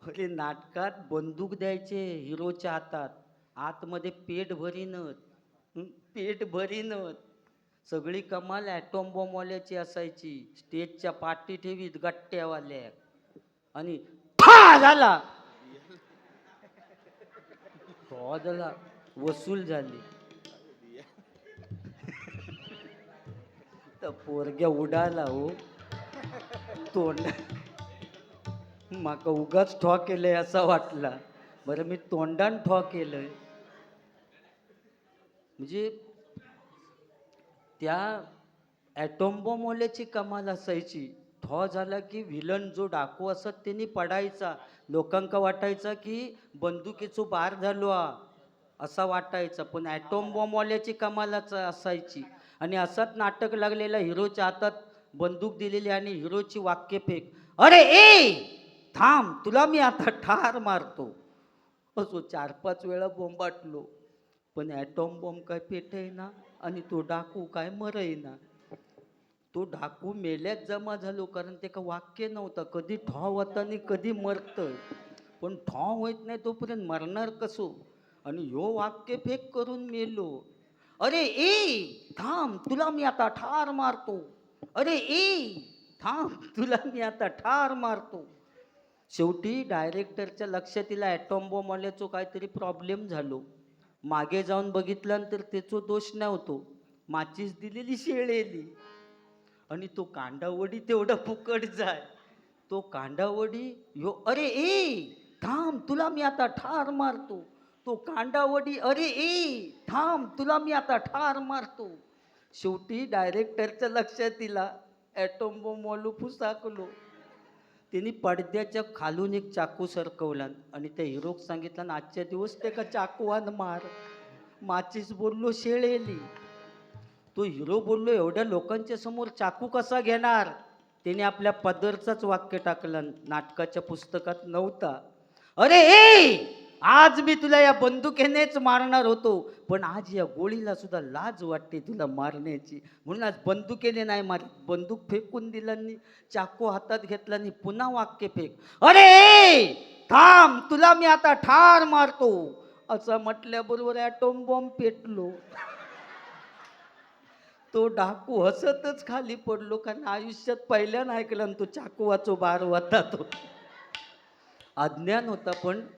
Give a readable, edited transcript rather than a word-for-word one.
अरे नाटकात बंदूक द्यायचे हिरोच्या हातात, आतमध्ये पेट भरीनच. पेट भरीनच. सगळी कमाल ॲटॉम बॉम्बवाल्याची असायची. स्टेजच्या पाठी ठेवीत गट्ट्यावाल्या. आणि फा झाला. झाला, वसूल झाली. तर पोरग्या उडाला हो. तोंड माका उगाच ठॉ केलंय असा वाटला. बरं मी तोंडान ठॉ केलंय. म्हणजे त्या ॲटॉम बॉम्बवाल्याची कमाल असायची. ठॉ झाला की व्हिलन जो डाकू असत त्यांनी पडायचा. लोकांका वाटायचा की बंदुकीचो बार झालो असा वाटायचा. पण ॲटॉम बॉम्बवाल्याची कमालच असायची. आणि असंच नाटक लागलेलं, हिरोच्या हातात बंदूक दिलेली आणि हिरोची वाक्य फेक. अरे ए थांब, तुला मी आता ठार मारतो. असो 4-5 वेळा बोंबाटलो. पण ॲटॉम बॉम्ब काय पेटेना आणि तो डाकू काय मरेना. तो डाकू मेल्यात जमा झालो, कारण ते का वाक्य नव्हतं. कधी ठॉ होता आणि कधी मरतं. पण ठॉ होत नाही तोपर्यंत मरणार कसो. आणि ह्यो वाक्य फेक करून मेलो. अरे ए थांब, तुला मी आता ठार मारतो. अरे ए थांब, तुला मी आता ठार मारतो. शेवटी डायरेक्टरच्या लक्षात येईल ॲटॉम बॉम्ब आल्याचो काहीतरी प्रॉब्लेम झालो. मागे जाऊन बघितल्यानंतर त्याचो दोष नव्हतो. माचीस दिलेली शेळेली. आणि तो कांडावडी तेवढा फुकट जाय. तो कांडावडी यो अरे ए थांब, तुला मी आता ठार मारतो. तो कांडावडी अरे ए थांब, तुला मी आता ठार मारतो. शेवटी डायरेक्टरच्या लक्षात दिला ॲटॉम बॉम्ब वालू फुसाकलो. त्यांनी पडद्याच्या खालून एक चाकू सरकवला आणि त्या हिरोक सांगितलं ना, आजच्या दिवस ते का चाकूवान मार. माचीस बोललो शेळेली. तो हिरो बोललो एवढ्या लोकांच्या समोर चाकू कसा घेणार. त्याने आपल्या पदरचाच वाक्य टाकलं, नाटकाच्या पुस्तकात नव्हता. अरे ए आज मी तुला या बंदुकीनेच मारणार होतो, पण आज या गोळीला सुद्धा लाज वाटते तुला मारण्याची, म्हणून आज बंदुकीने नाही मार. बंदूक फेकून दिलानी, चाकू हातात घेतला पुन्हा वाक्य फेक. अरे ए थांब, तुला मी आता ठार मारतो. असं म्हटल्याबरोबर ॲटॉम बॉम्ब पेटलो. तो डाकू हसतच खाली पडलो, कारण आयुष्यात पहिल्यानं ऐकलं तो चाकूवाचो बार होता. तो अज्ञान होता पण